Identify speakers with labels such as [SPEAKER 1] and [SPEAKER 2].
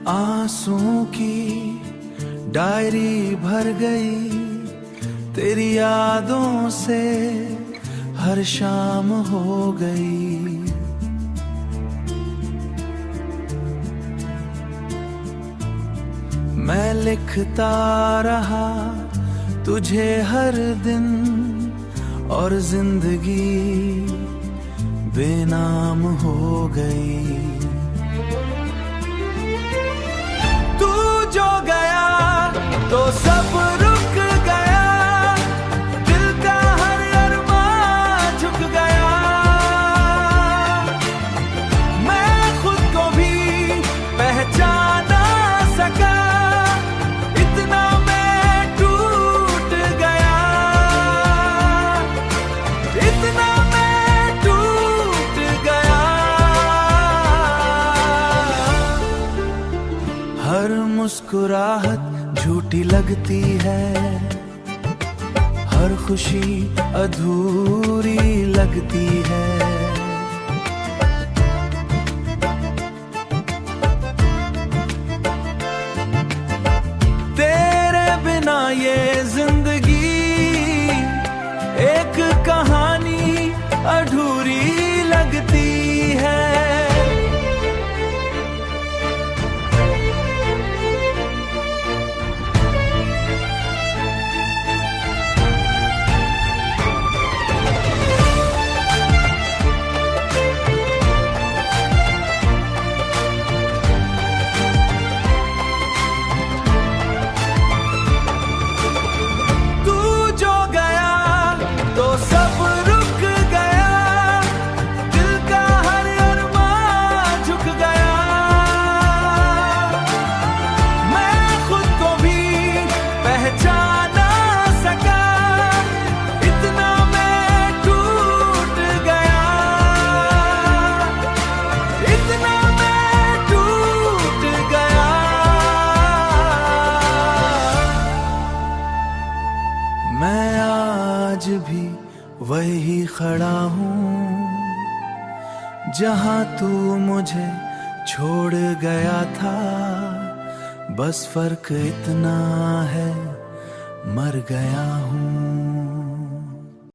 [SPEAKER 1] आंसुओं की डायरी भर गई तेरी यादों से, हर शाम हो गई। मैं लिखता रहा तुझे हर दिन, और जिंदगी बेनाम हो गई। तू जो गया तो सब रुक गया, दिल का हर अरमान झुक गया। मैं खुद को भी पहचान ना सका, इतना मैं टूट गया, इतना मैं टूट गया। हर मुस्कुराहट झूठी लगती है, हर खुशी अधूरी लगती है। तेरे बिना ये जिंदगी एक कहानी अधूरी लगती है। सब रुक गया, दिल का हर अरमान झुक गया। मैं खुद को भी पहचान ना सका, इतना मैं टूट गया, इतना मैं टूट गया। मैं आज भी वही खड़ा हूँ जहाँ तू मुझे छोड़ गया था। बस फर्क इतना है, मर गया हूँ।